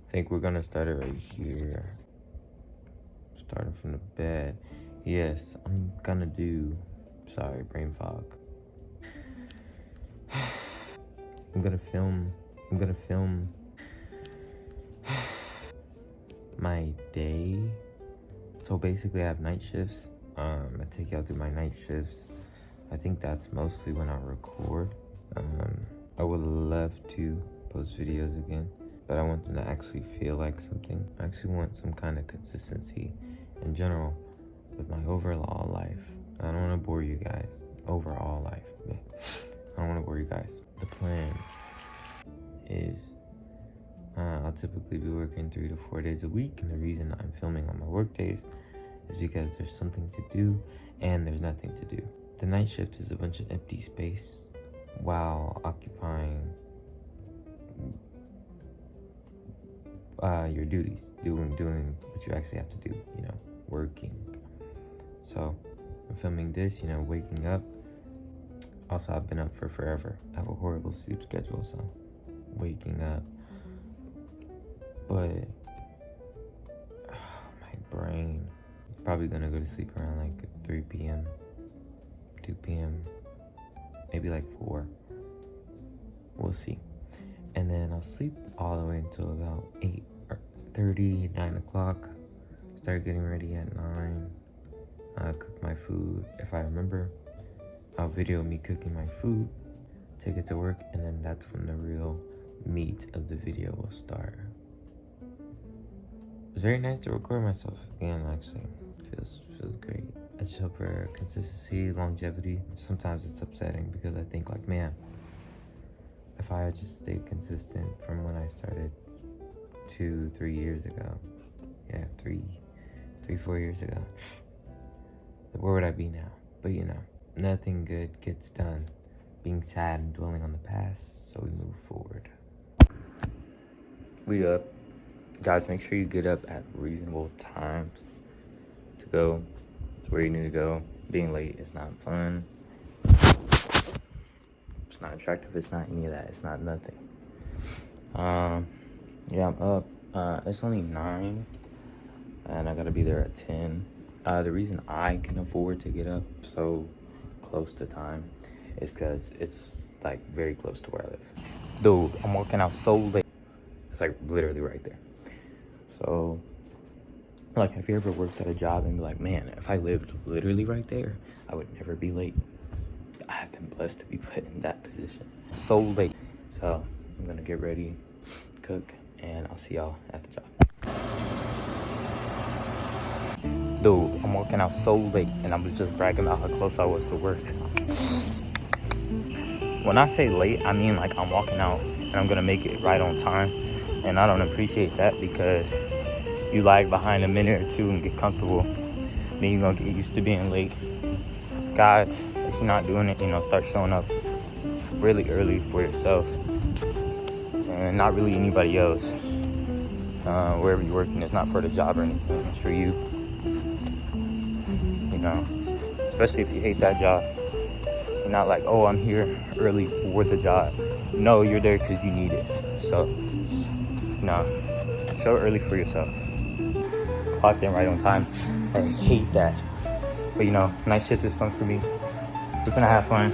I think we're gonna start it right here. Starting from the bed. Yes, I'm gonna do, sorry, brain fog. I'm gonna film my day. So basically I have night shifts. I take y'all through my night shifts. I think that's mostly when I record. I would love to post videos again, but I want them to actually feel like something. I actually want some kind of consistency in general with my overall life. I don't want to bore you guys. Overall life. I don't want to bore you guys. The plan is I'll typically be working 3 to 4 days a week, and the reason I'm filming on my work days is because there's something to do and there's nothing to do. The night shift is a bunch of empty space while occupying your duties, doing what you actually have to do, working. So I'm filming this, waking up. Also, I've been up for forever. I have a horrible sleep schedule, so waking up. But my brain, probably gonna go to sleep around like 3 p.m., 2 p.m., maybe like 4. We'll see. And then I'll sleep all the way until about 8:30, 9 o'clock. Start getting ready at 9. Cook my food. If I remember, I'll video me cooking my food, take it to work, and then that's when the real meat of the video will start. It's very nice to record myself again, actually. Feels great. I just hope for consistency, longevity. Sometimes it's upsetting because I think like, man, if I had just stayed consistent from when I started 2-3 years ago, 4 years ago, where would I be now? But nothing good gets done being sad and dwelling on the past, so we move forward. We up. Guys, make sure you get up at reasonable times to go to where you need to go. Being late is not fun. It's not attractive. It's not any of that. It's not nothing. I'm up. It's only 9, and I gotta be there at 10. The reason I can afford to get up so close to time is because it's like very close to where I live. Dude, I'm walking out so late. It's like literally right there. So, like, have you ever worked at a job and be like, man, if I lived literally right there, I would never be late? I have been blessed to be put in that position. So late. So, I'm gonna get ready, cook, and I'll see y'all at the job. Dude, I'm walking out so late, and I was just bragging about how close I was to work. When I say late, I mean like I'm walking out and I'm gonna make it right on time. And I don't appreciate that because you lag behind a minute or two and get comfortable. Then you're gonna get used to being late. So guys, if you're not doing it, start showing up really early for yourself and not really anybody else. Wherever you're working, it's not for the job or anything, it's for you. Especially if you hate that job. You're not like, oh, I'm here early for the job. No, you're there because you need it. So, show early for yourself. Clock in right on time. I hate that. But night shift is fun for me. We're finna have fun.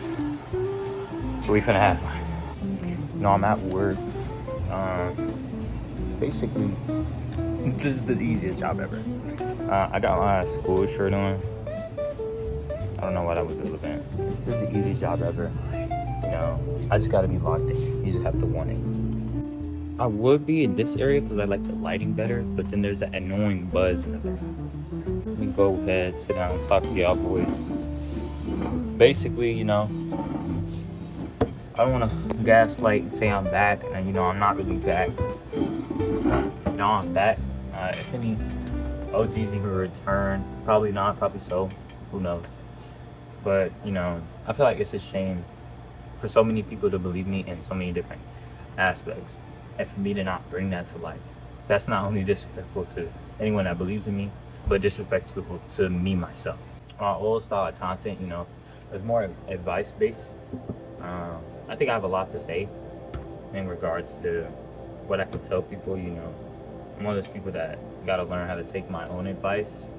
I'm at work. Basically, this is the easiest job ever. I got my school shirt on. I don't know what I was looking at. This is the easiest job ever. I just gotta be locked in. You just have to want it. I would be in this area because I like the lighting better, but then there's that annoying buzz in the background. Let me go ahead, sit down, and talk to y'all boys. Basically, I don't want to gaslight and say I'm back, and I'm not really back. I'm back. If any OGs even return, probably not, probably so. Who knows? But I feel like it's a shame for so many people to believe me in so many different aspects, and for me to not bring that to life. That's not only disrespectful to anyone that believes in me, but disrespectful to me myself. My old style of content, is more advice based. I think I have a lot to say in regards to what I can tell people, I'm one of those people that gotta learn how to take my own advice.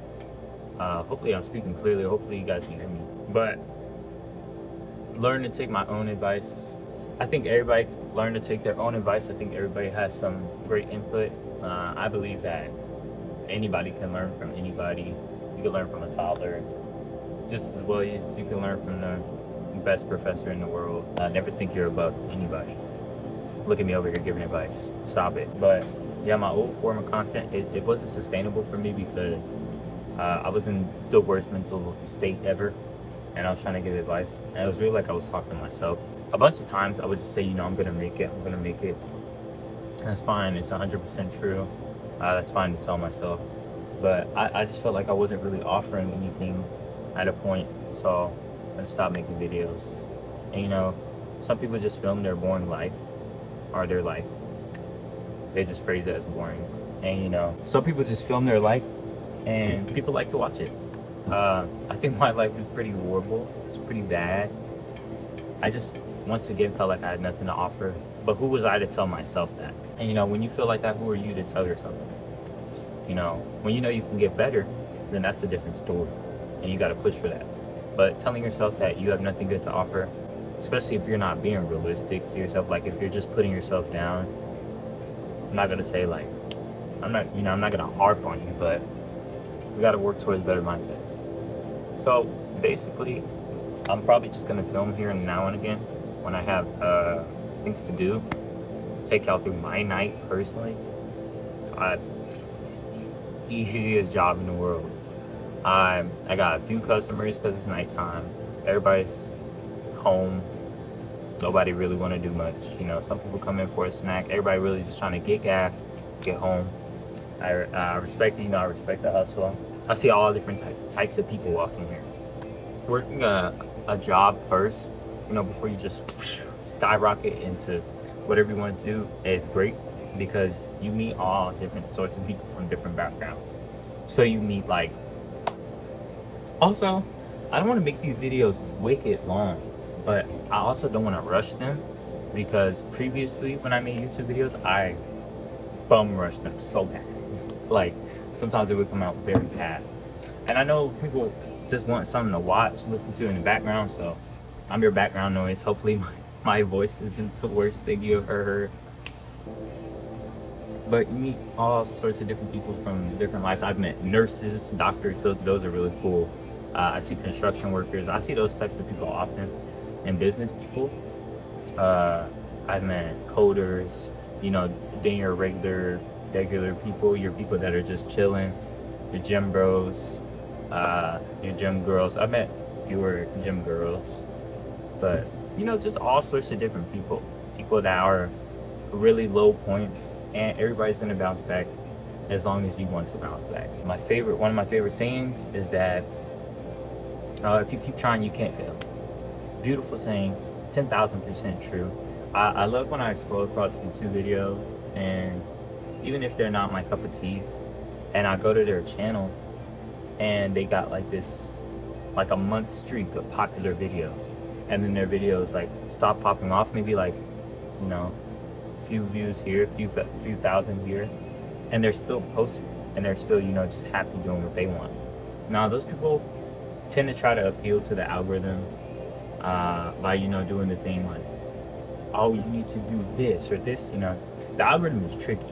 Hopefully I'm speaking clearly. Hopefully you guys can hear me. But learn to take my own advice. I think everybody learn to take their own advice. I think everybody has some great input. I believe that anybody can learn from anybody. You can learn from a toddler just as well as you can learn from the best professor in the world. Never think you're above anybody. Look at me over here giving advice. Stop it. But yeah, my old form of content, it wasn't sustainable for me because I was in the worst mental state ever, and I was trying to give advice, and it was really like I was talking to myself. A bunch of times I would just say, you know, I'm gonna make it, I'm gonna make it. That's fine, it's 100% true. That's fine to tell myself. But I just felt like I wasn't really offering anything at a point, so I just stopped making videos. And you know, some people just film their boring life, or their life. They just phrase it as boring. And you know, some people just film their life and people like to watch it. I think my life is pretty horrible. It's pretty bad. I just, once again, felt like I had nothing to offer. But who was I to tell myself that? And you know, when you feel like that, who are you to tell yourself that? You know, when you know you can get better, then that's a different story. And you gotta push for that. But telling yourself that you have nothing good to offer, especially if you're not being realistic to yourself, like if you're just putting yourself down, I'm not gonna say like, I'm not gonna harp on you, but we gotta work towards better mindsets. So basically, I'm probably just gonna film here and now and again when I have things to do. Take y'all through my night personally. Easiest job in the world. I got a few customers because it's nighttime. Everybody's home. Nobody really want to do much. You know, some people come in for a snack. Everybody really just trying to get gas, get home. I respect, you know, I respect the hustle. I see all different types of people walking here. Working a job first, you know, before you just skyrocket into whatever you want to do is great because you meet all different sorts of people from different backgrounds. So you meet like, also, I don't want to make these videos wicked long, but I also don't want to rush them because previously when I made YouTube videos, I bum rushed them so bad. Like sometimes it would come out very bad. And I know people just want something to watch, listen to in the background, so I'm your background noise. Hopefully my voice isn't the worst thing you ever heard. But you meet all sorts of different people from different lives. I've met nurses, doctors, those are really cool. I see construction workers. I see those types of people often, and business people. I've met coders, you know, then your regular people, your people that are just chilling, your gym bros, your gym girls. I've met fewer gym girls, but you know, just all sorts of different people that are really low points, and everybody's gonna bounce back as long as you want to bounce back. One of my favorite sayings is that if you keep trying, you can't fail. Beautiful saying, 10,000% true. I love when I scroll across YouTube videos, and even if they're not my cup of tea, and I go to their channel, and they got like this, like a month streak of popular videos, and then their videos like stop popping off, maybe like, you know, a few views here, a few thousand here, and they're still posting, and they're still, you know, just happy doing what they want. Now those people tend to try to appeal to the algorithm by, you know, doing the thing like, oh, you need to do this or this, you know. The algorithm is tricky.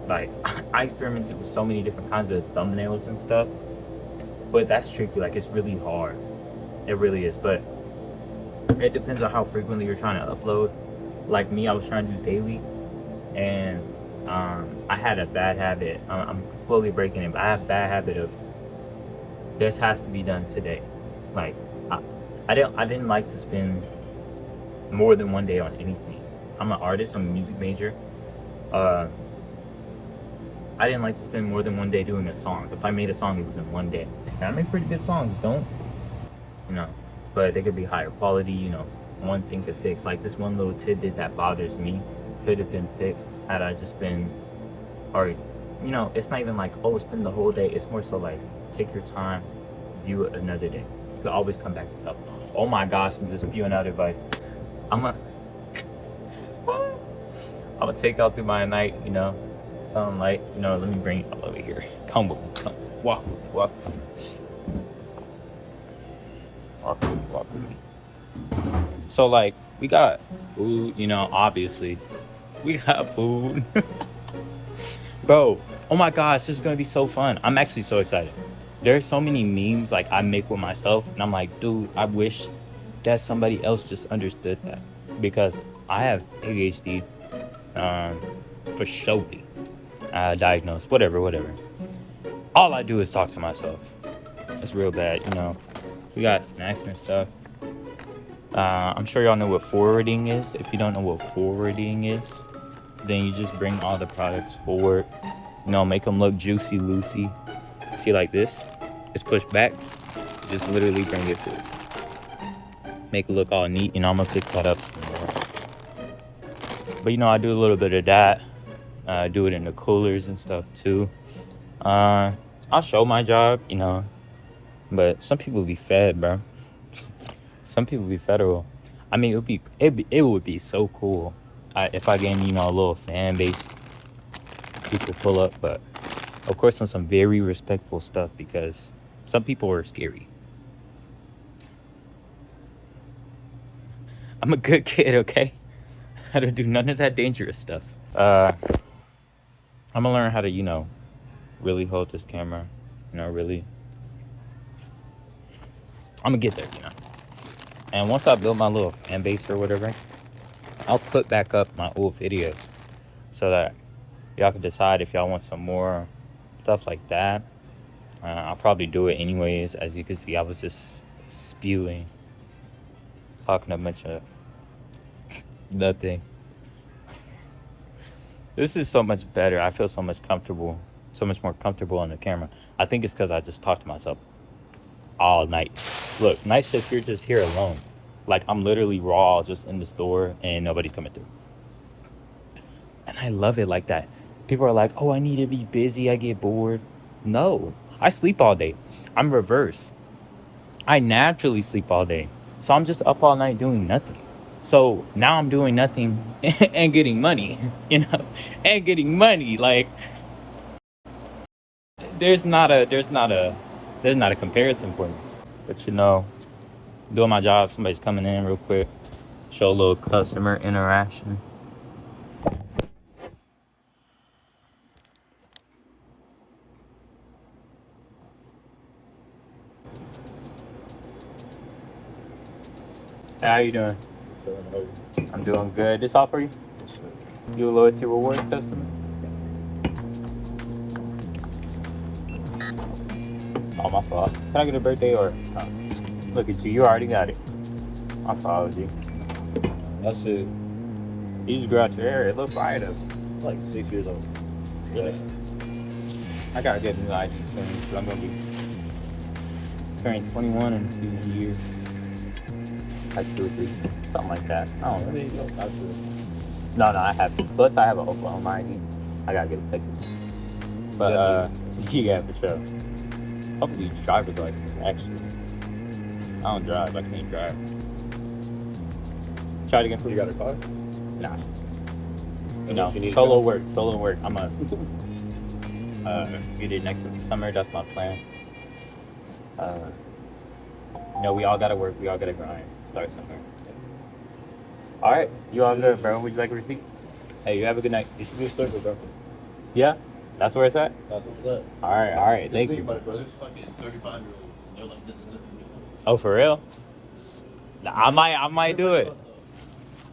Like, I experimented with so many different kinds of thumbnails and stuff, but that's tricky. Like, it's really hard. It really is. But it depends on how frequently you're trying to upload. Like me, I was trying to do daily, and I had a bad habit. I'm slowly breaking it, but I have a bad habit of this has to be done today. Like, I didn't like to spend more than one day on anything. I'm an artist. I'm a music major. I didn't like to spend more than one day doing a song. If I made a song, it was in one day. And I make pretty good songs, don't, you know, but they could be higher quality, you know, one thing to fix. Like this one little tidbit that bothers me could have been fixed had I just been, or, you know, it's not even like, oh, spend the whole day. It's more so like, take your time, view it another day. You could always come back to stuff. Oh my gosh, I'm just spewing out advice. I'm gonna take out through my night, you know, monotone light. You know, let me bring it all over here. Come with me. Come. Walk with me. Walk with me. Walk with me. Walk with me. So, like, we got food, you know, obviously. We got food. Bro, oh my gosh, this is going to be so fun. I'm actually so excited. There's so many memes, like, I make with myself. And I'm like, dude, I wish that somebody else just understood that. Because I have ADHD for surely. Diagnosed, whatever. All I do is talk to myself. It's real bad, you know. We got snacks and stuff. I'm sure y'all know what forwarding is. If you don't know what forwarding is, then you just bring all the products forward. You know, make them look juicy, loosey. See, like this. It's pushed back. Just literally bring it forward. Make it look all neat. You know, I'm gonna pick that up some more. But you know, I do a little bit of that. Do it in the coolers and stuff too. I'll show my job, you know. But some people be fed, bro. Some people be federal. I mean, it would be so cool if I gained, you know, a little fan base. People pull up, but of course on some very respectful stuff because some people are scary. I'm a good kid, okay? I don't do none of that dangerous stuff. I'm gonna learn how to, you know, really hold this camera. You know, really. I'm gonna get there, you know. And once I build my little fan base or whatever, I'll put back up my old videos so that y'all can decide if y'all want some more stuff like that. I'll probably do it anyways. As you can see, I was just spewing, talking a bunch of nothing. This is so much better. I feel so much more comfortable on the camera. I think it's because I just talk to myself all night. Look, night shift, you're just here alone. Like, I'm literally raw, just in the store, and nobody's coming through. And I love it like that. People are like, oh, I need to be busy, I get bored. No, I sleep all day. I'm reversed. I naturally sleep all day. So I'm just up all night doing nothing. So now I'm doing nothing and getting money, you know, and getting money. Like, there's not a comparison for me. But you know, doing my job, somebody's coming in real quick, show a little customer interaction. Hey, how you doing? I'm doing good. This all for you? You a loyalty reward customer? Oh, my fault. Can I get a birthday or? Look at you. You already got it. My apology. That shit, You just grew out your hair. It looked right up. like 6 years old. Yeah. I gotta get a new ID soon because I'm gonna be turning 21 in a few years. Like 2 or 3, something like that. I don't know. There you go. That's it. No, I have. Plus, I have an Oklahoma ID. I gotta get a Texas. But yeah, for sure. Hopefully, driver's license. Actually, I don't drive. I can't drive. Try it again. You got a car? Nah. Unless you need Solo to work. Solo work. I'm gonna get it next summer. That's my plan. You know, we all gotta work. We all gotta grind. Start somewhere. All right. You all good, bro? Would you like a receipt? Hey, you have a good night. You should be a circle, bro. Yeah? That's where it's at? That's what's up. All right. Thank Think you. about it, bro. There's fucking 35-year-olds. And they're like, this and this and this. Oh, for real? Nah, I might do it.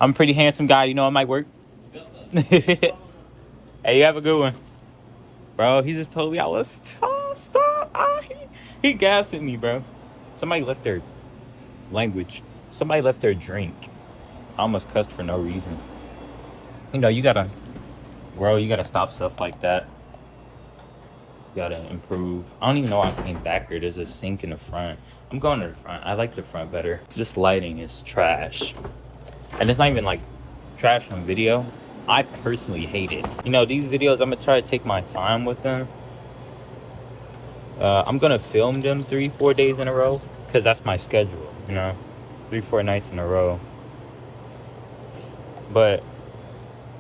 I'm a pretty handsome guy. You know, it might work. Hey, you have a good one. Bro, he just told me I was stop. He gassing me, bro. Somebody left their language. Somebody left their drink. I almost cussed for no reason. You know, you gotta stop stuff like that. You gotta improve. I don't even know why I came back here. There's a sink in the front. I'm going to the front. I like the front better. This lighting is trash. And it's not even like trash on video. I personally hate it. You know, these videos, I'm gonna try to take my time with them. I'm gonna film them 3-4 days in a row because that's my schedule, you know, 3-4 nights in a row. But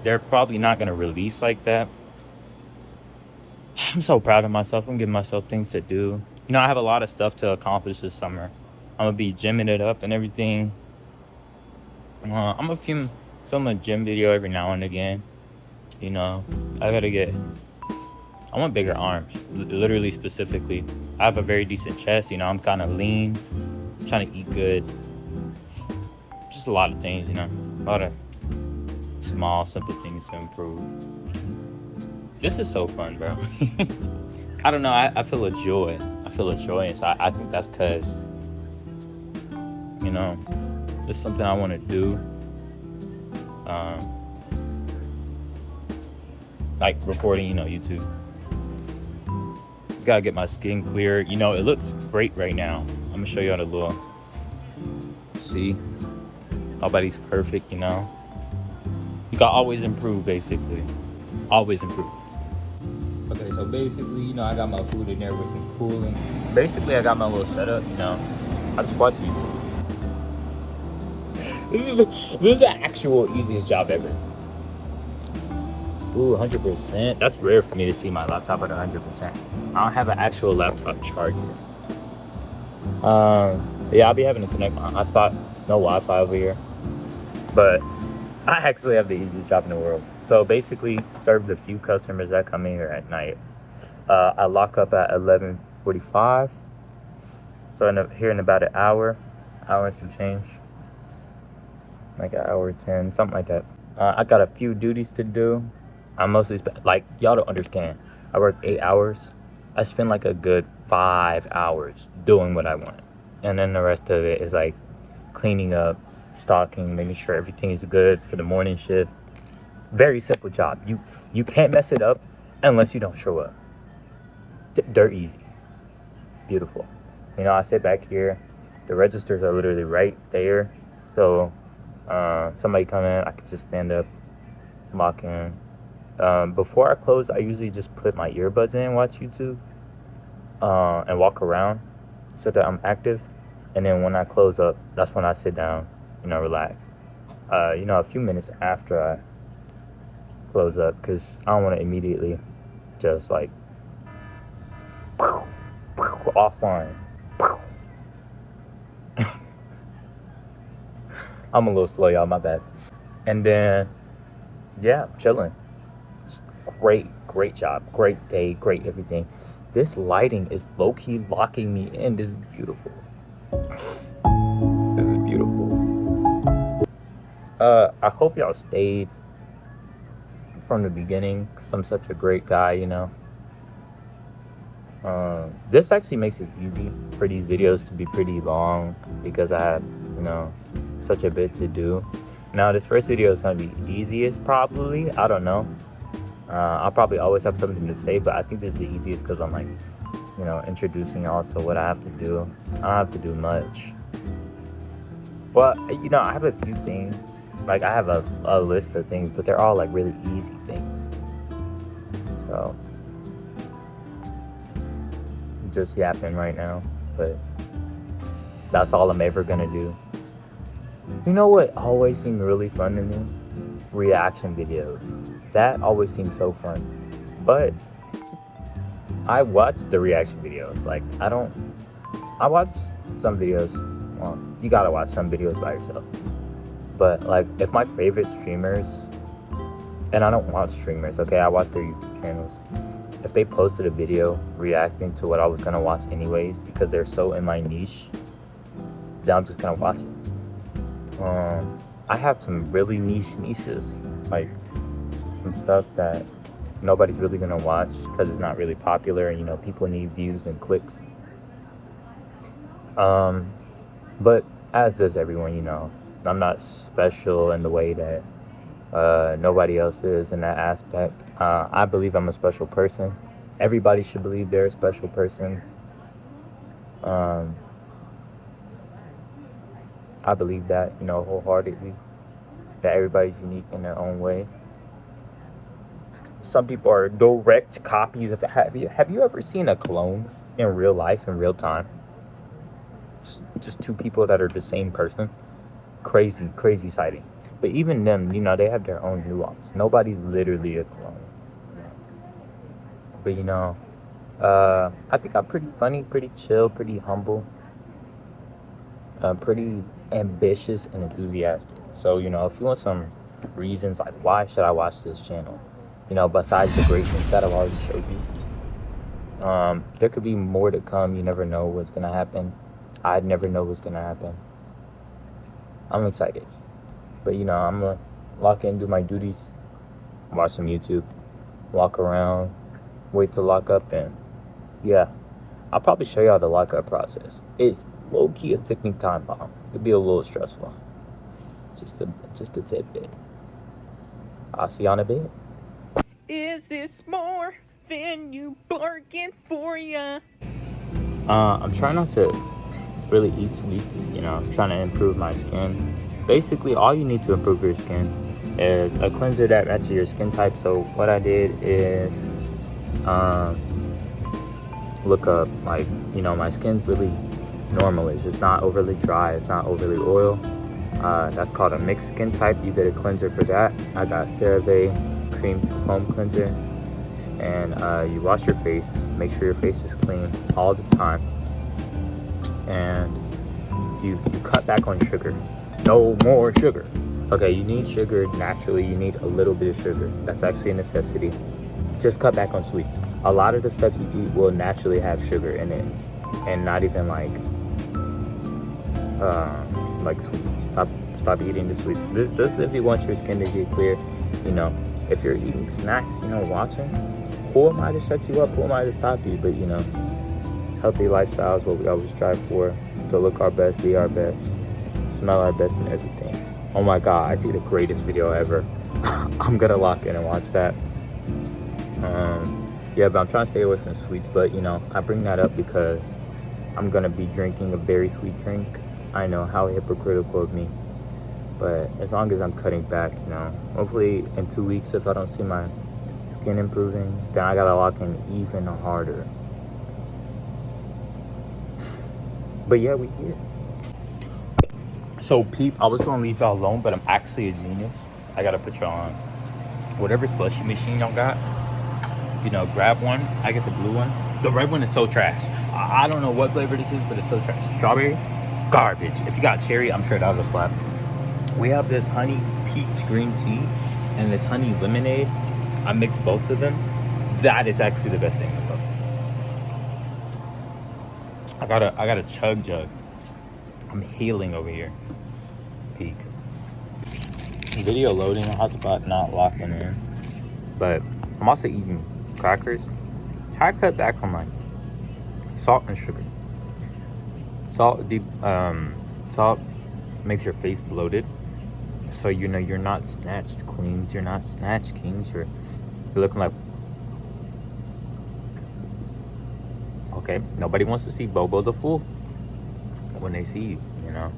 they're probably not gonna release like that I'm so proud of myself. I'm giving myself things to do. You know, I have a lot of stuff to accomplish this summer. I'm gonna be gymming it up and everything. I'm gonna film a gym video every now and again. You know, I gotta get. I want bigger arms, literally specifically. I have a very decent chest. You know, I'm kind of lean. I'm trying to eat good. Just a lot of things. You know, a lot of small, simple things to improve. This is so fun, bro. I don't know. I feel a joy. I feel a joy inside. I think that's because, you know, it's something I want to do. Like recording, you know, YouTube. Gotta get my skin clear. You know, it looks great right now. I'm gonna show you how to look. See? Nobody's perfect, you know. You can always improve, basically. Always improve. Okay, so basically, you know, I got my food in there with some cooling. Basically, I got my little setup, you know. I just watch YouTube. This is the actual easiest job ever. Ooh, 100%. That's rare for me to see my laptop at 100%. I don't have an actual laptop charger. Yeah, I'll be having to connect my hotspot. No Wi-Fi over here. But I actually have the easiest job in the world. So basically, serve the few customers that come in here at night. I lock up at 11:45. So I end up here in about an hour and some change. Like an hour 10, something like that. I got a few duties to do. I mostly like, y'all don't understand. I work 8 hours. I spend like a good 5 hours doing what I want. And then the rest of it is like cleaning up, stocking, making sure everything is good for the morning shift. Very simple job. You can't mess it up unless you don't show up. Dirt easy. Beautiful. You know, I sit back here. The registers are literally right there. So somebody come in, I could just stand up, lock in. Before I close, I usually just put my earbuds in and watch YouTube and walk around so that I'm active. And then when I close up, that's when I sit down, you know, relax. You know, a few minutes after I close up, because I don't want to immediately just like offline. I'm a little slow, y'all, my bad. And then, yeah, chilling. Great job, great day, great everything. This lighting is low-key locking me in. This is beautiful. This is beautiful. I hope y'all stayed from the beginning, because I'm such a great guy, you know. This actually makes it easy for these videos to be pretty long, because I have, you know, such a bit to do. Now, this first video is going to be easiest, probably. I don't know. I'll probably always have something to say, but I think this is the easiest because I'm like, you know, introducing y'all to what I have to do. I don't have to do much. Well, you know, I have a few things. Like, I have a list of things, but they're all like really easy things. So, just yapping right now, but that's all I'm ever gonna do. You know what always seemed really fun to me? Reaction videos. That always seems so fun. But I watch the reaction videos. Like, I watch some videos. Well, you gotta watch some videos by yourself. But like, if my favorite streamers, and I don't watch streamers, okay, I watch their YouTube channels. If they posted a video reacting to what I was gonna watch anyways, because they're so in my niche, then I'm just gonna watch it. I have some really niches, like some stuff that nobody's really gonna watch because it's not really popular, and you know, people need views and clicks. But as does everyone, you know. I'm not special in the way that nobody else is in that aspect. I believe I'm a special person. Everybody should believe they're a special person. I believe that, you know, wholeheartedly, that everybody's unique in their own way. Some people are direct copies of. Have you ever seen a clone in real life, in real time? Just two people that are the same person. Crazy sighting. But even them, you know, they have their own nuance. Nobody's literally a clone. But you know, I think I'm pretty funny, pretty chill, pretty humble, pretty ambitious and enthusiastic. So you know, if you want some reasons like why should I watch this channel, you know, besides the greatness that I've already showed you, there could be more to come. You never know what's gonna happen. I'd never know what's gonna happen. I'm excited, but you know, I'm gonna lock in, do my duties, watch some YouTube, walk around, wait to lock up, and yeah, I'll probably show y'all the lockup process. It's low-key a ticking time bomb. It'd be a little stressful. Just a tidbit. I'll see y'all in a bit. Is this more than you bargained for ya? I'm trying not to really eat sweets, you know, I'm trying to improve my skin. Basically, all you need to improve your skin is a cleanser that matches your skin type. So what I did is look up, like, you know, my skin's really normal-ish. It's not overly dry, it's not overly oil. That's called a mixed skin type. You get a cleanser for that. I got CeraVe cream to foam cleanser, and you wash your face, make sure your face is clean all the time, and you cut back on sugar. No more sugar. Okay, you need sugar naturally. You need a little bit of sugar. That's actually a necessity. Just cut back on sweets. A lot of the stuff you eat will naturally have sugar in it, and not even like sweets. Stop eating the sweets. This if you want your skin to get clear. You know, if you're eating snacks, you know, watching, who am I to shut you up? Who am I to stop you? But you know, healthy lifestyle is what we always strive for. To look our best, be our best, smell our best in everything. Oh my God, I see the greatest video ever. I'm gonna lock in and watch that. Yeah, but I'm trying to stay away from sweets. But you know, I bring that up because I'm gonna be drinking a very sweet drink. I know, how hypocritical of me, but as long as I'm cutting back, you know, hopefully in 2 weeks, if I don't see my skin improving, then I gotta lock in even harder. But yeah, we here. So peep, I was gonna leave y'all alone, but I'm actually a genius. I gotta put y'all on whatever slushy machine y'all got. You know, grab one. I get the blue one. The red one is so trash. I don't know what flavor this is, but it's so trash. Strawberry, garbage. If you got cherry, I'm sure that'll slap. We have this honey peach green tea and this honey lemonade. I mixed both of them. That is actually the best thing in the world. I got a chug jug. I'm healing over here. Peak. Video loading, hotspot not locking in. But I'm also eating crackers. I cut back on like salt and sugar. Salt makes your face bloated. So you know you're not snatched queens, you're not snatched kings, you're looking like, okay, nobody wants to see Bobo the Fool when they see you, you know.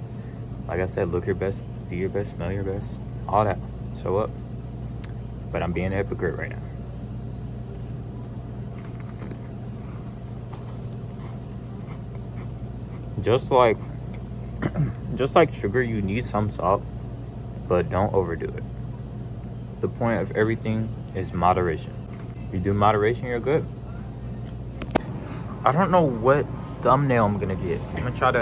Like I said, look your best, be your best, smell your best, all that. Show up. But I'm being a hypocrite right now. Just like sugar, you need some salt, but don't overdo it. The point of everything is moderation. You do moderation, you're good. I don't know what thumbnail I'm gonna get. I'm gonna try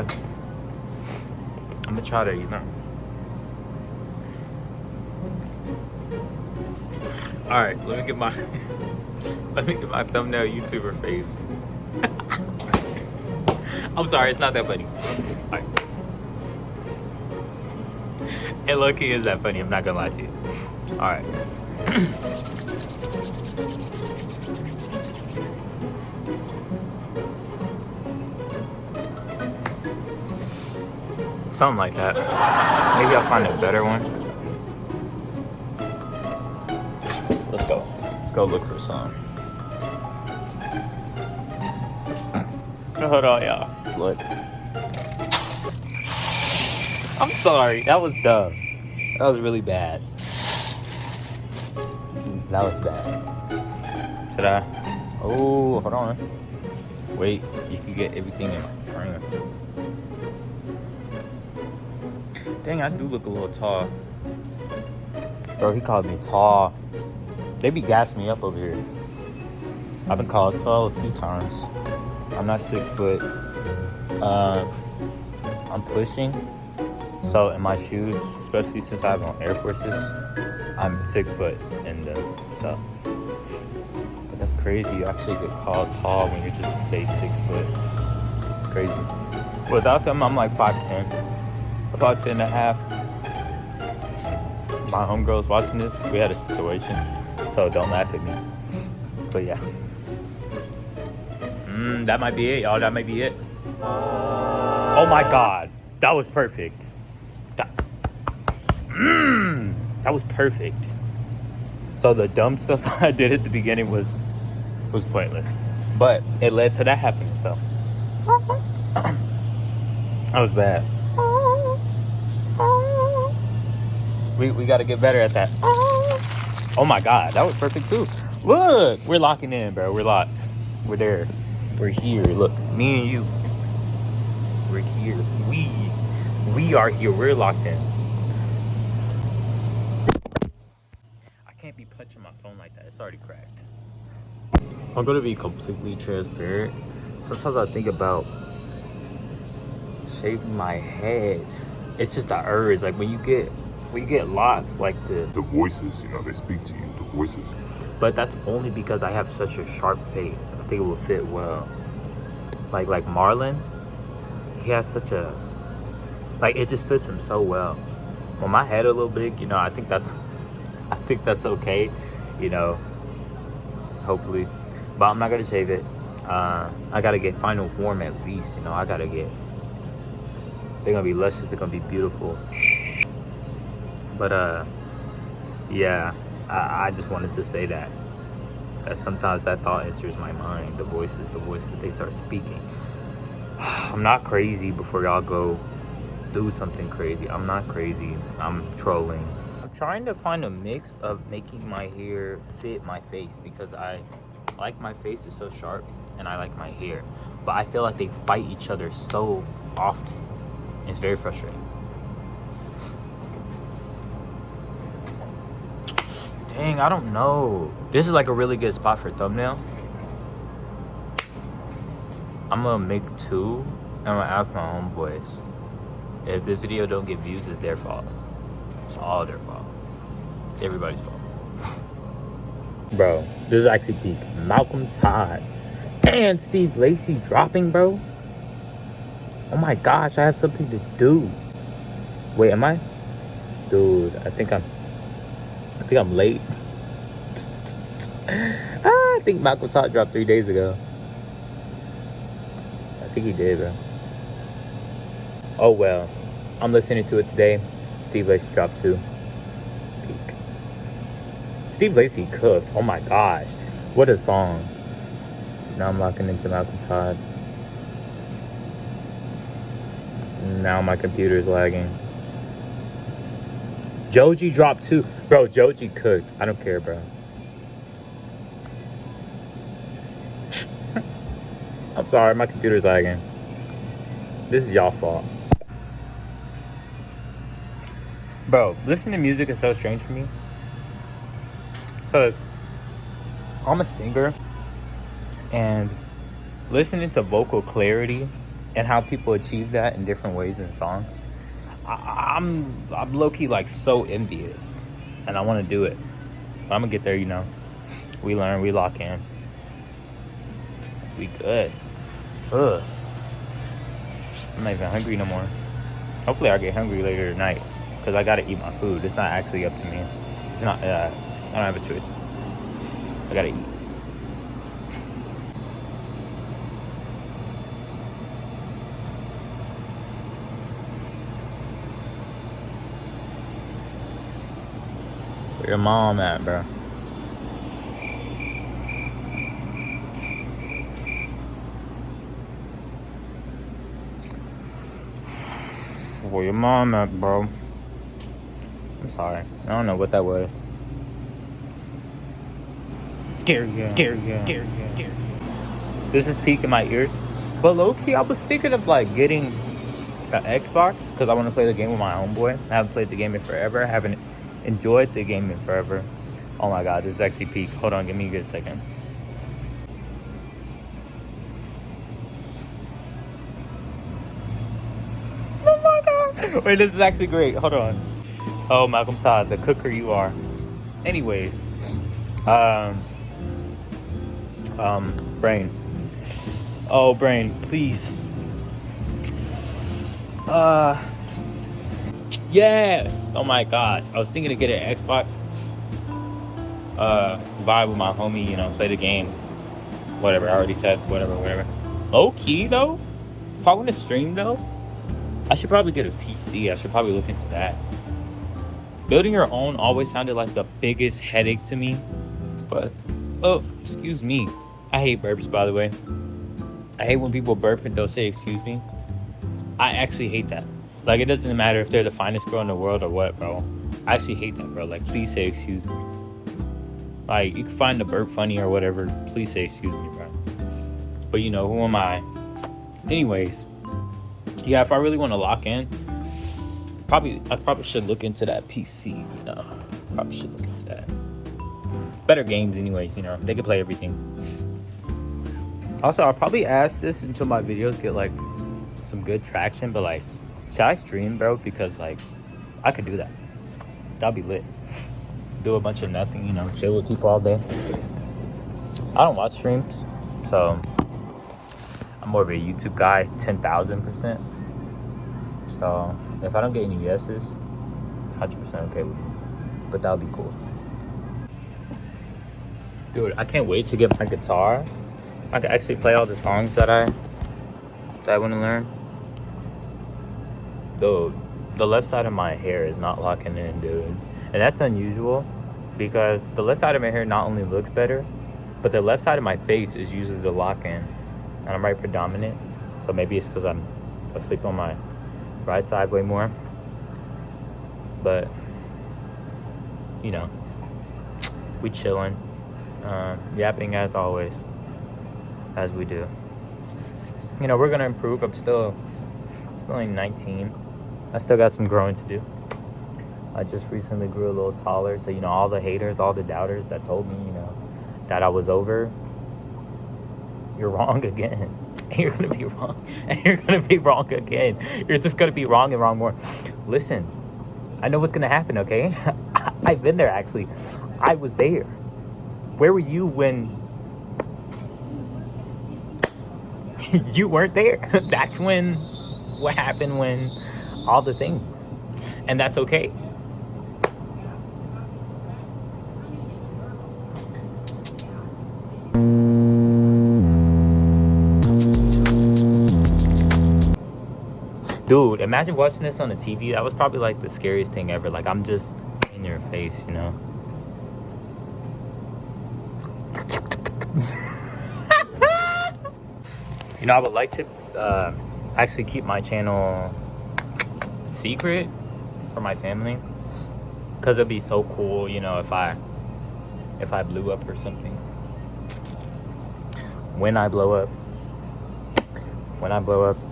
to, you know. All right, let me get my thumbnail YouTuber face. I'm sorry, it's not that funny. All right. It low-key is that funny, I'm not gonna lie to you. All right. Something like that. Maybe I'll find a better one. Let's go. Let's go look for some. Hold on, y'all. Look. I'm sorry. That was dumb. That was really bad. That was bad. Should I? Oh, hold on. Wait. You can get everything in my frame. Dang, I do look a little tall. Bro, he called me tall. They be gassing me up over here. I've been called tall a few times. I'm not 6 foot. I'm pushing. So in my shoes, especially since I have on Air Forces, I'm 6 foot in them. So, but that's crazy. You actually get called tall when you're just base 6 foot. It's crazy. Without them, I'm like 5'10", 5'10" and a half. My homegirl's watching this. We had a situation, so don't laugh at me. But yeah. That might be it, y'all. That might be it. Oh my God. That was perfect. That was perfect. So the dumb stuff I did at the beginning was pointless. But it led to that happening, so. That was bad. We gotta get better at that. Oh my God, that was perfect too. Look, we're locking in, bro. We're locked. We're there. We're here. Look, me and you. We're here. We are here. We're locked in. I can't be touching my phone like that. It's already cracked. I'm gonna be completely transparent. Sometimes I think about shaving my head. It's just the urge. Like when you get locks, like the voices, they speak to you, the voices. But that's only because I have such a sharp face. I think it will fit well. Like Marlon, he has such a, it just fits him so well. Well, my head a little big, I think that's okay, hopefully. But I'm not gonna shave it. I gotta get final form at least, they're gonna be luscious, they're gonna be beautiful. But yeah, I just wanted to say that sometimes that thought enters my mind. The voices, they start speaking. I'm not crazy before y'all go do something crazy. I'm not crazy. I'm trolling. I'm trying to find a mix of making my hair fit my face because I like my face is so sharp and I like my hair. But I feel like they fight each other so often. It's very frustrating. Dang, I don't know. This is like a really good spot for a thumbnail. I'm gonna make 2 and I'm gonna ask my homeboys. If this video don't get views, it's their fault. It's all their fault. It's everybody's fault. Bro, this is actually peak. Malcolm Todd and Steve Lacy dropping, bro. Oh my gosh, I have something to do. Wait, am I? Dude, I think I'm late. I think Malcolm Todd dropped 3 days ago. I think he did, bro. Oh well. I'm listening to it today. Steve Lacy dropped 2. Peak. Steve Lacy cooked. Oh my gosh. What a song. Now I'm locking into Malcolm Todd. Now my computer is lagging. Joji dropped 2. Bro, Joji cooked. I don't care, bro. I'm sorry, my computer's lagging. This is y'all fault. Bro, listening to music is so strange for me. Because I'm a singer. And listening to vocal clarity and how people achieve that in different ways in songs, I'm low-key so envious, and I want to do it. But I'm gonna get there, We learn, we lock in. We good. Ugh. I'm not even hungry no more. Hopefully I get hungry later tonight, because I gotta eat my food. It's not actually up to me. It's not, I don't have a choice. I gotta eat. Where your mom at, bro? Where your mom at, bro? I'm sorry. I don't know what that was. Scary. This is peaking my ears. But low-key, I was thinking of getting an Xbox because I want to play the game with my homeboy. I haven't played the game in forever. I haven't enjoyed the game in forever. Oh my god, this is actually peak. Hold on, give me a good second. Wait, this is actually great. Hold on. Oh, Malcolm Todd, the cooker you are. Anyways, Brain. Oh, Brain, please. Yes. Oh my gosh, I was thinking of getting an Xbox. Vibe with my homie, you know, play the game. Whatever, I already said whatever. Low key though, if I want to stream though, I should probably get a PC. I should probably look into that. Building your own always sounded like the biggest headache to me. But, oh, excuse me. I hate burps, by the way. I hate when people burp and don't say excuse me. I actually hate that. Like, it doesn't matter if they're the finest girl in the world or what, bro. I actually hate that, bro. Like, please say excuse me. Like, you can find the burp funny or whatever. Please say excuse me, bro. But, you know, who am I? Anyways. Yeah, if I really want to lock in, I probably should look into that PC, you know. Probably should look into that. Better games anyways, you know. They can play everything. Also, I'll probably ask this until my videos get, like, some good traction. But, like, should I stream, bro? Because, like, I could do that. That'd be lit. Do a bunch of nothing, you know. Chill with people all day. I don't watch streams. So, I'm more of a YouTube guy. 10,000%. So, if I don't get any yeses, 100% okay with it. But that would be cool. Dude, I can't wait to get my guitar. I can actually play all the songs that I want to learn. Dude, the left side of my hair is not locking in, dude. And that's unusual because the left side of my hair not only looks better, but the left side of my face is usually the lock in. And I'm right predominant. So maybe it's because I'm asleep on my right side way more. But, you know, we chilling. Yapping as always. As we do. You know, we're going to improve. I'm still only 19. I still got some growing to do. I just recently grew a little taller. So, you know, all the haters, all the doubters that told me, you know, that I was over, you're wrong again. And you're going to be wrong. And you're going to be wrong again. You're just going to be wrong and wrong more. Listen, I know what's going to happen, okay? I've been there, actually. I was there. Where were you when you weren't there? That's what happened when all the things. And that's okay. Dude, imagine watching this on the TV. That was probably like the scariest thing ever. Like, I'm just in your face, you know? You know, I would like to actually keep my channel secret for my family, because it'd be so cool, you know, if I blew up or something. When I blow up,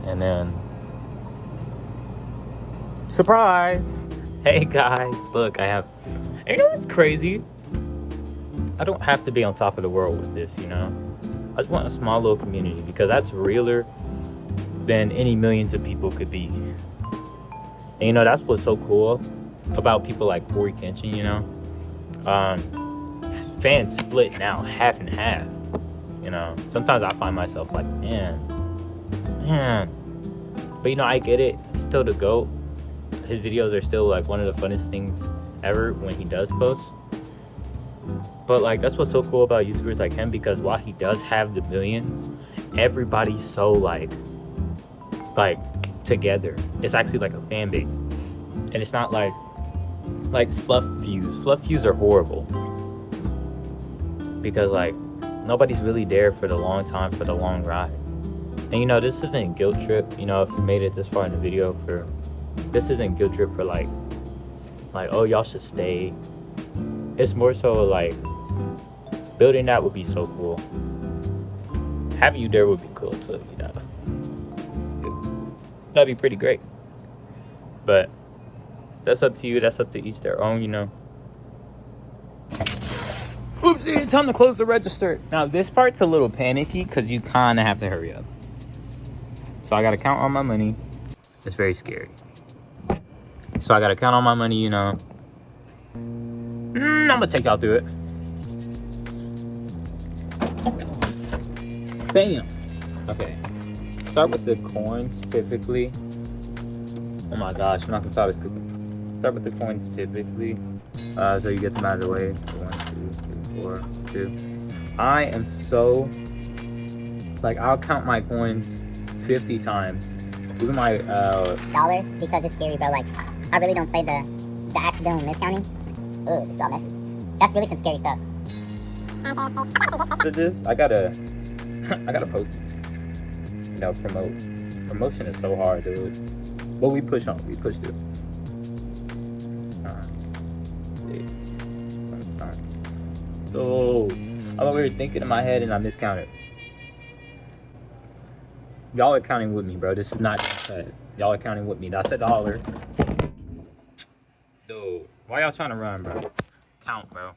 and then surprise! Hey guys, look, I have. You know what's crazy? I don't have to be on top of the world with this, you know. I just want a small little community, because that's realer than any millions of people could be. And you know, that's what's so cool about people like Corey Kenshin, you know. Fans split now, half and half. You know, sometimes I find myself like, man. But you know, I get it. He's still the GOAT. His videos are still like one of the funnest things ever when he does post. But like, that's what's so cool about YouTubers like him, because while he does have the millions, everybody's so like together. It's actually like a fan base. And it's not like fluff views. Fluff views are horrible. Because like, nobody's really there for the long time, for the long ride. And you know, this isn't guilt trip. You know, if you made it this far in the video, this isn't guilt trip for like, oh, y'all should stay. It's more so like, building that would be so cool. Having you there would be cool too, you know. That'd be pretty great. But that's up to you. That's up to each their own, you know. Oopsie, time to close the register. Now, this part's a little panicky because you kind of have to hurry up. So I got to count all my money. It's very scary. So I gotta count all my money, you know. I'm gonna take y'all through it. Bam. Okay. Start with the coins typically. Oh my gosh, I'm not gonna stop this cooking. Start with the coins typically. So you get them out of the way. So 1, 2, 3, 4, 2. I am so like, I'll count my coins 50 times. Even my dollars, because it's scary, bro. Like, I really don't play the accidental miscounting. Ugh, this is all messy. That's really some scary stuff. for this, I gotta post this. You know, promote. Promotion is so hard, dude. But we push on. We push through. So I'm over here thinking in my head and I miscounted. Y'all are counting with me, bro. This is not just bad. Y'all are counting with me. That's $1. Dude, why y'all trying to run, bro? Count, bro.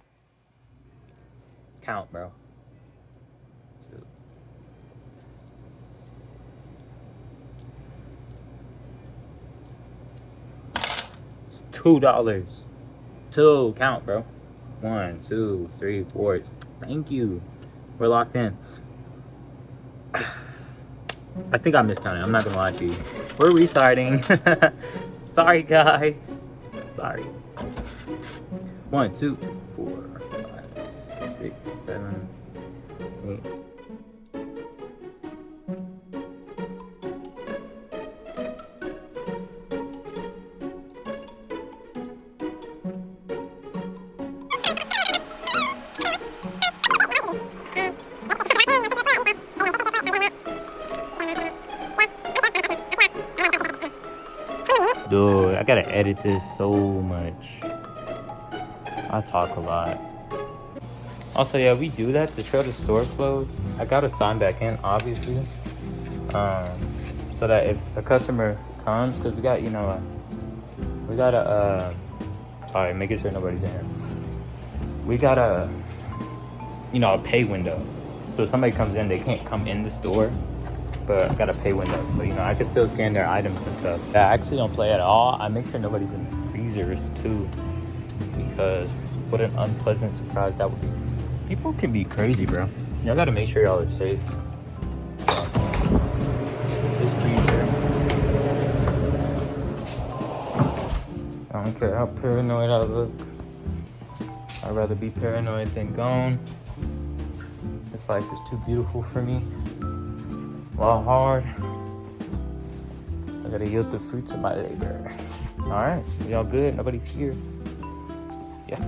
Count, bro. It's $2. 2. Count, bro. 1, 2, 3, 4. Thank you. We're locked in. I think I miscounted. I'm not gonna lie to you. We're restarting. Sorry, guys. Sorry. 1, 2, 4, 5, 6, 7, 8. Dude, I gotta edit this so much. I talk a lot. Also, yeah, we do that to show the store closed. I gotta sign back in, obviously, so that if a customer comes, because we got, you know, we gotta, sorry, making sure nobody's in here. We got a, you know, a pay window. So if somebody comes in, they can't come in the store. But I got a pay window, so you know I can still scan their items and stuff. I actually don't play at all. I make sure nobody's in the freezers too, because what an unpleasant surprise that would be. People can be crazy, bro. Y'all gotta make sure y'all are safe. This freezer. I don't care how paranoid I look. I'd rather be paranoid than gone. This life is too beautiful for me. Well, hard. I gotta yield the fruits of my labor. Alright, y'all good? Nobody's here. Yeah.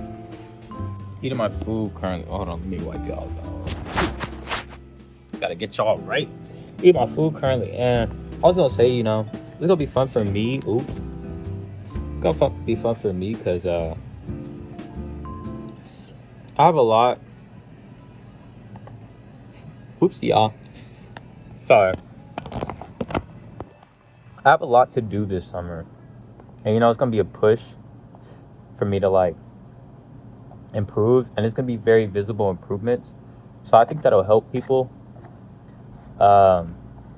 Eating my food currently. Hold on, let me wipe y'all down. Gotta get y'all right. Eating my food currently, and I was gonna say, you know, it's gonna be fun for me. Ooh. It's gonna be fun for me because I have a lot. Oopsie, y'all. Sorry. I have a lot to do this summer. And you know, it's going to be a push for me to like improve. And it's going to be very visible improvements. So I think that'll help people.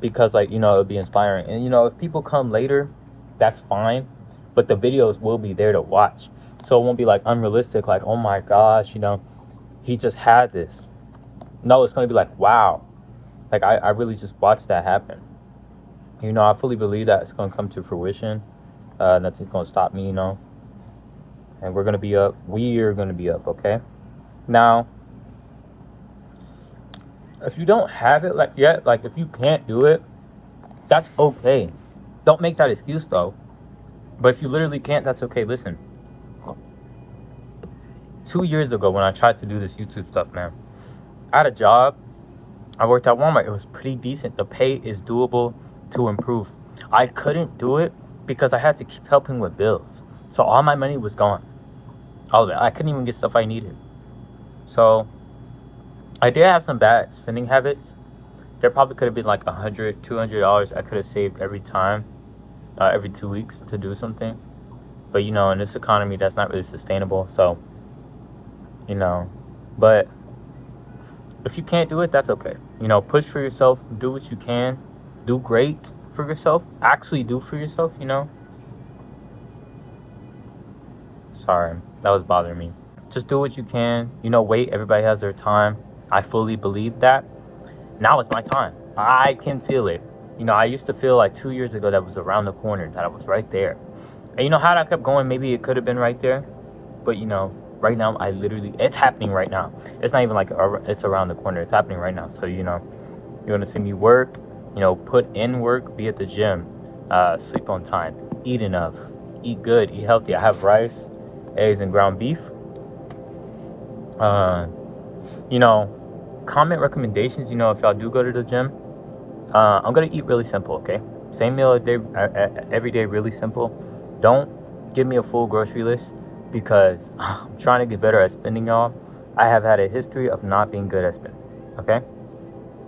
Because like, you know, it'll be inspiring. And you know, if people come later, that's fine. But the videos will be there to watch. So it won't be like unrealistic. Like, oh my gosh, you know, he just had this. No, it's going to be like, wow. Like, I really just watched that happen. You know, I fully believe that it's going to come to fruition. Nothing's going to stop me, you know. And we're going to be up. We're going to be up, okay? Now, if you don't have it like yet, like if you can't do it, that's okay. Don't make that excuse, though. But if you literally can't, that's okay. Listen. 2 years ago when I tried to do this YouTube stuff, man, I had a job. I worked at Walmart. It was pretty decent. The pay is doable to improve. I couldn't do it because I had to keep helping with bills. So all my money was gone. All of it. I couldn't even get stuff I needed. So I did have some bad spending habits. There probably could have been like $100, $200 I could have saved every time, every 2 weeks to do something. But you know, in this economy, that's not really sustainable. So, you know, but if you can't do it, that's okay. You know, push for yourself. Do what you can. Do great for yourself. Actually do for yourself, you know. Sorry, that was bothering me. Just do what you can. You know, wait. Everybody has their time. I fully believe that. Now it's my time. I can feel it. You know, I used to feel like 2 years ago that was around the corner, that I was right there. And you know how that kept going? Maybe it could have been right there. But, you know, right now, it's happening right now. It's not even like it's around the corner. It's happening right now. So, you know, you want to see me work, you know, put in work, be at the gym, sleep on time, eat enough, eat good, eat healthy. I have rice, eggs, and ground beef. You know, comment recommendations. You know, if y'all do go to the gym, I'm gonna eat really simple. Okay, same meal a day, every day, really simple. Don't give me a full grocery list because I'm trying to get better at spending, y'all. I have had a history of not being good at spending. Okay,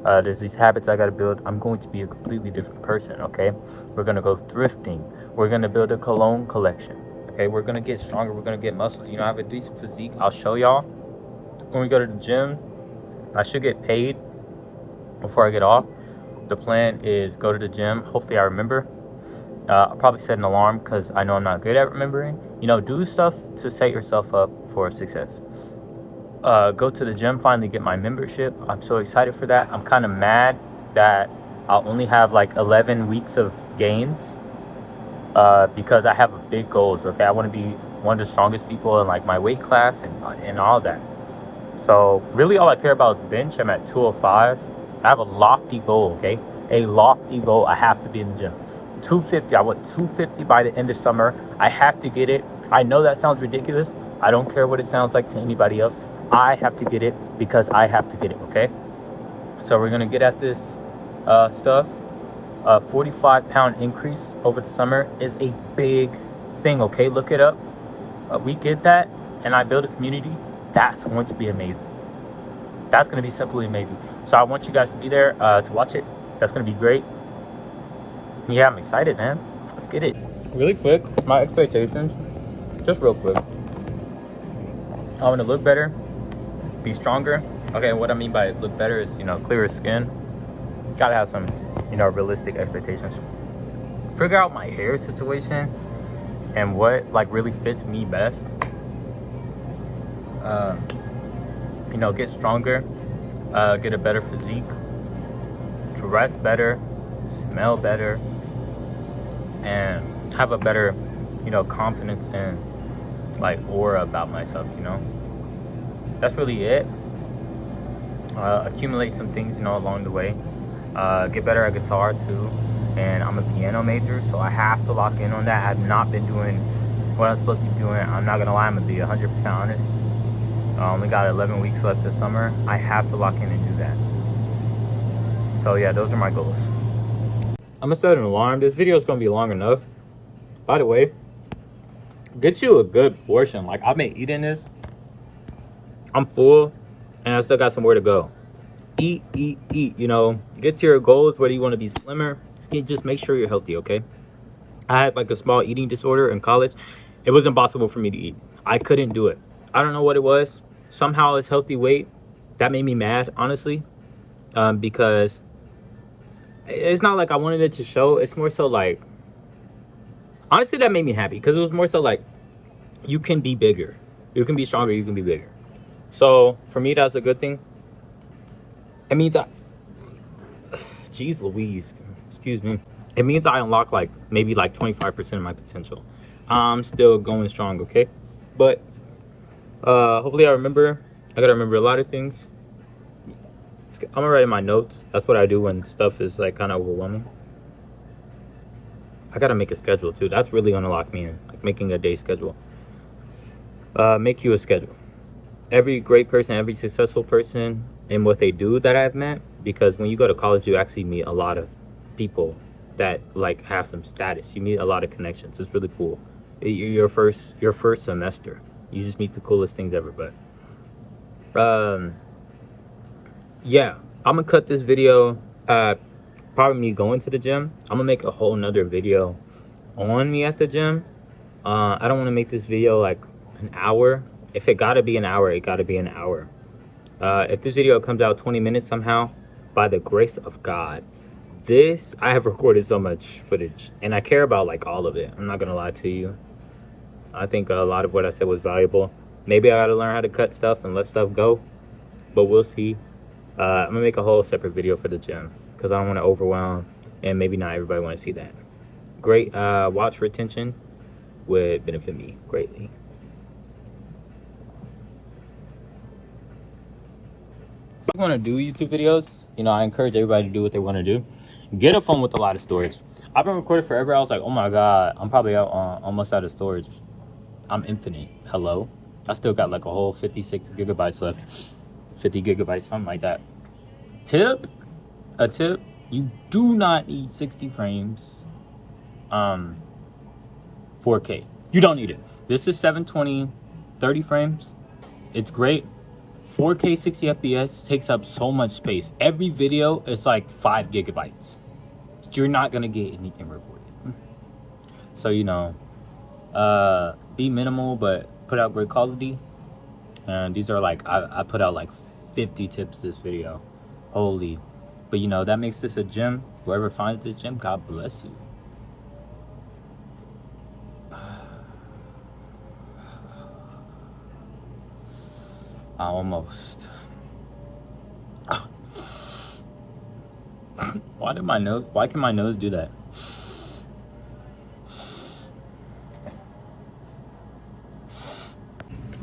there's these habits I gotta build. I'm going to be a completely different person. Okay, we're gonna go thrifting. We're gonna build a cologne collection. Okay, we're gonna get stronger. We're gonna get muscles. You know, I have a decent physique. I'll show y'all when we go to the gym. I should get paid before I get off. The plan is go to the gym. Hopefully I remember. I'll probably set an alarm because I know I'm not good at remembering. You know, do stuff to set yourself up for success. Go to the gym, finally get my membership. I'm so excited for that. I'm kind of mad that I'll only have like 11 weeks of gains because I have big goals. Okay, I want to be one of the strongest people in like my weight class and all that. So really all I care about is bench. I'm at 205. I have a lofty goal, okay? A lofty goal. I have to be in the gym. 250. I want 250 by the end of summer. I have to get it. I know that sounds ridiculous. I don't care what it sounds like to anybody else. I have to get it because I have to get it, okay? So we're going to get at this stuff. 45-pound increase over the summer is a big thing, okay? Look it up. We get that, and I build a community. That's going to be amazing. That's going to be simply amazing. So I want you guys to be there to watch it. That's going to be great. Yeah, I'm excited, man. Let's get it. Really quick, my expectations, just real quick. I want to look better, be stronger. Okay, what I mean by look better is, you know, clearer skin. Gotta have some, you know, realistic expectations. Figure out my hair situation and what like really fits me best. You know, get stronger, get a better physique, dress better, smell better, and have a better, you know, confidence and like aura about myself, you know. That's really it. Accumulate some things, you know, along the way. Get better at guitar too. And I'm a piano major, so I have to lock in on that. I have not been doing what I'm supposed to be doing. I'm not gonna lie, I'm gonna be 100% honest. I only got 11 weeks left this summer. I have to lock in and do that. So yeah, those are my goals. I'm gonna set an alarm. This video is gonna be long enough. By the way, get you a good portion. Like, I've been eating this. I'm full, and I still got somewhere to go. Eat, eat, eat. You know, get to your goals. Whether you want to be slimmer, just make sure you're healthy, okay? I had like a small eating disorder in college. It was impossible for me to eat. I couldn't do it. I don't know what it was. Somehow it's healthy weight. That made me mad, honestly, because it's not like I wanted it to show. It's more so like, honestly, that made me happy because it was more so like, you can be bigger. You can be stronger. You can be bigger. So for me, that's a good thing. It means jeez Louise, excuse me. It means I unlock like maybe like 25% of my potential. I'm still going strong, okay? But hopefully I remember. I gotta remember a lot of things. I'm gonna write in my notes. That's what I do when stuff is like kind of overwhelming. I gotta make a schedule too. That's really gonna lock me in, like making a day schedule. Make you a schedule. Every great person, every successful person in what they do that I've met, because when you go to college, you actually meet a lot of people that like have some status. You meet a lot of connections. It's really cool. Your first semester, you just meet the coolest things ever. But yeah, I'm gonna cut this video. Probably me going to the gym. I'm gonna make a whole nother video on me at the gym. I don't want to make this video like an hour. If it gotta be an hour, it gotta be an hour. If this video comes out 20 minutes somehow, by the grace of God, I have recorded so much footage and I care about like all of it. I'm not gonna lie to you. I think a lot of what I said was valuable. Maybe I gotta learn how to cut stuff and let stuff go, but we'll see. I'm gonna make a whole separate video for the gym because I don't want to overwhelm, and maybe not everybody want to see that. Great watch retention would benefit me greatly. If you want to do YouTube videos, you know, I encourage everybody to do what they want to do. Get a phone with a lot of storage. I've been recording forever. I was like, oh my god, I'm probably almost out of storage. I'm infinite. Hello, I still got like a whole 56 gigabytes left, 50 gigabytes, something like that. A tip, you do not need 60 frames 4K. You don't need it. This is 720 30 frames. It's great. 4K 60 FPS takes up so much space. Every video is like 5 gigabytes. You're not gonna get anything recorded. So, you know, be minimal but put out great quality. And these are like, I put out like 50 tips this video. Holy. But you know, that makes this a gym. Whoever finds this gym, God bless you. Almost. Why can my nose do that?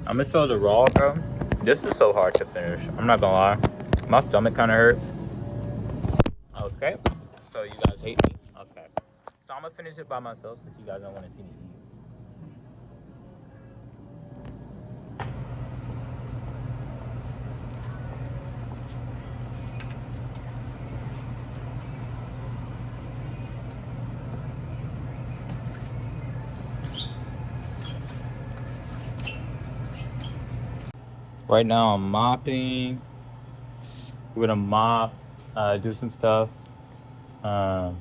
I'm gonna show the raw, bro. This is so hard to finish. I'm not gonna lie. My stomach kind of hurt. Okay. So you guys hate me? Okay. So I'm gonna finish it by myself since you guys don't want to see me eat. Right now I'm mopping. We're gonna mop, do some stuff. I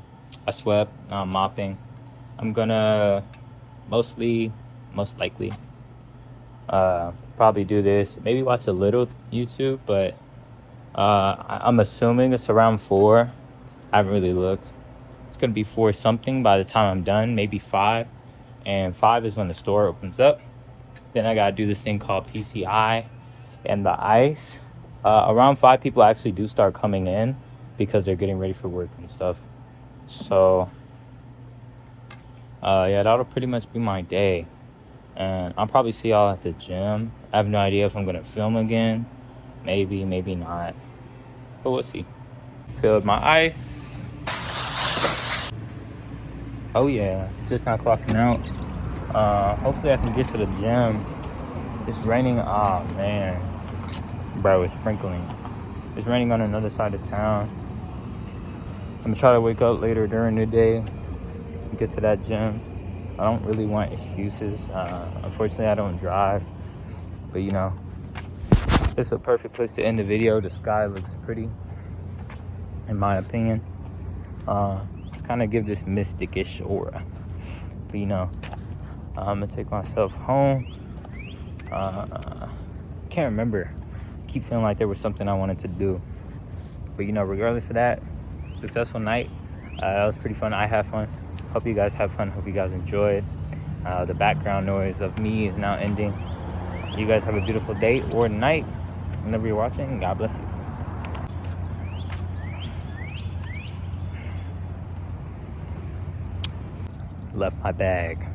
swept, now I'm mopping. I'm gonna most likely, probably do this. Maybe watch a little YouTube, but I'm assuming it's around 4. I haven't really looked. It's gonna be 4 something by the time I'm done, maybe 5. And 5 is when the store opens up. Then I gotta do this thing called PCI and the ice. Around 5 people actually do start coming in because they're getting ready for work and stuff. So yeah, that'll pretty much be my day. And I'll probably see y'all at the gym. I have no idea if I'm gonna film again. Maybe, maybe not. But we'll see. Filled my ice. Oh yeah, just not clocking out. Hopefully I can get to the gym. It's raining. Oh man, bro, it's sprinkling. It's raining on another side of town. I'm gonna try to wake up later during the day and get to that gym. I don't really want excuses. Unfortunately, I don't drive, but you know, it's a perfect place to end the video. The sky looks pretty, in my opinion. It's kind of give this mystic-ish aura. But you know, I'm gonna take myself home. Can't remember. Keep feeling like there was something I wanted to do, but you know, regardless of that, successful night. That was pretty fun. I have fun. Hope you guys have fun. Hope you guys enjoyed. The background noise of me is now ending. You guys have a beautiful day or night whenever you're watching. God bless you. Left my bag.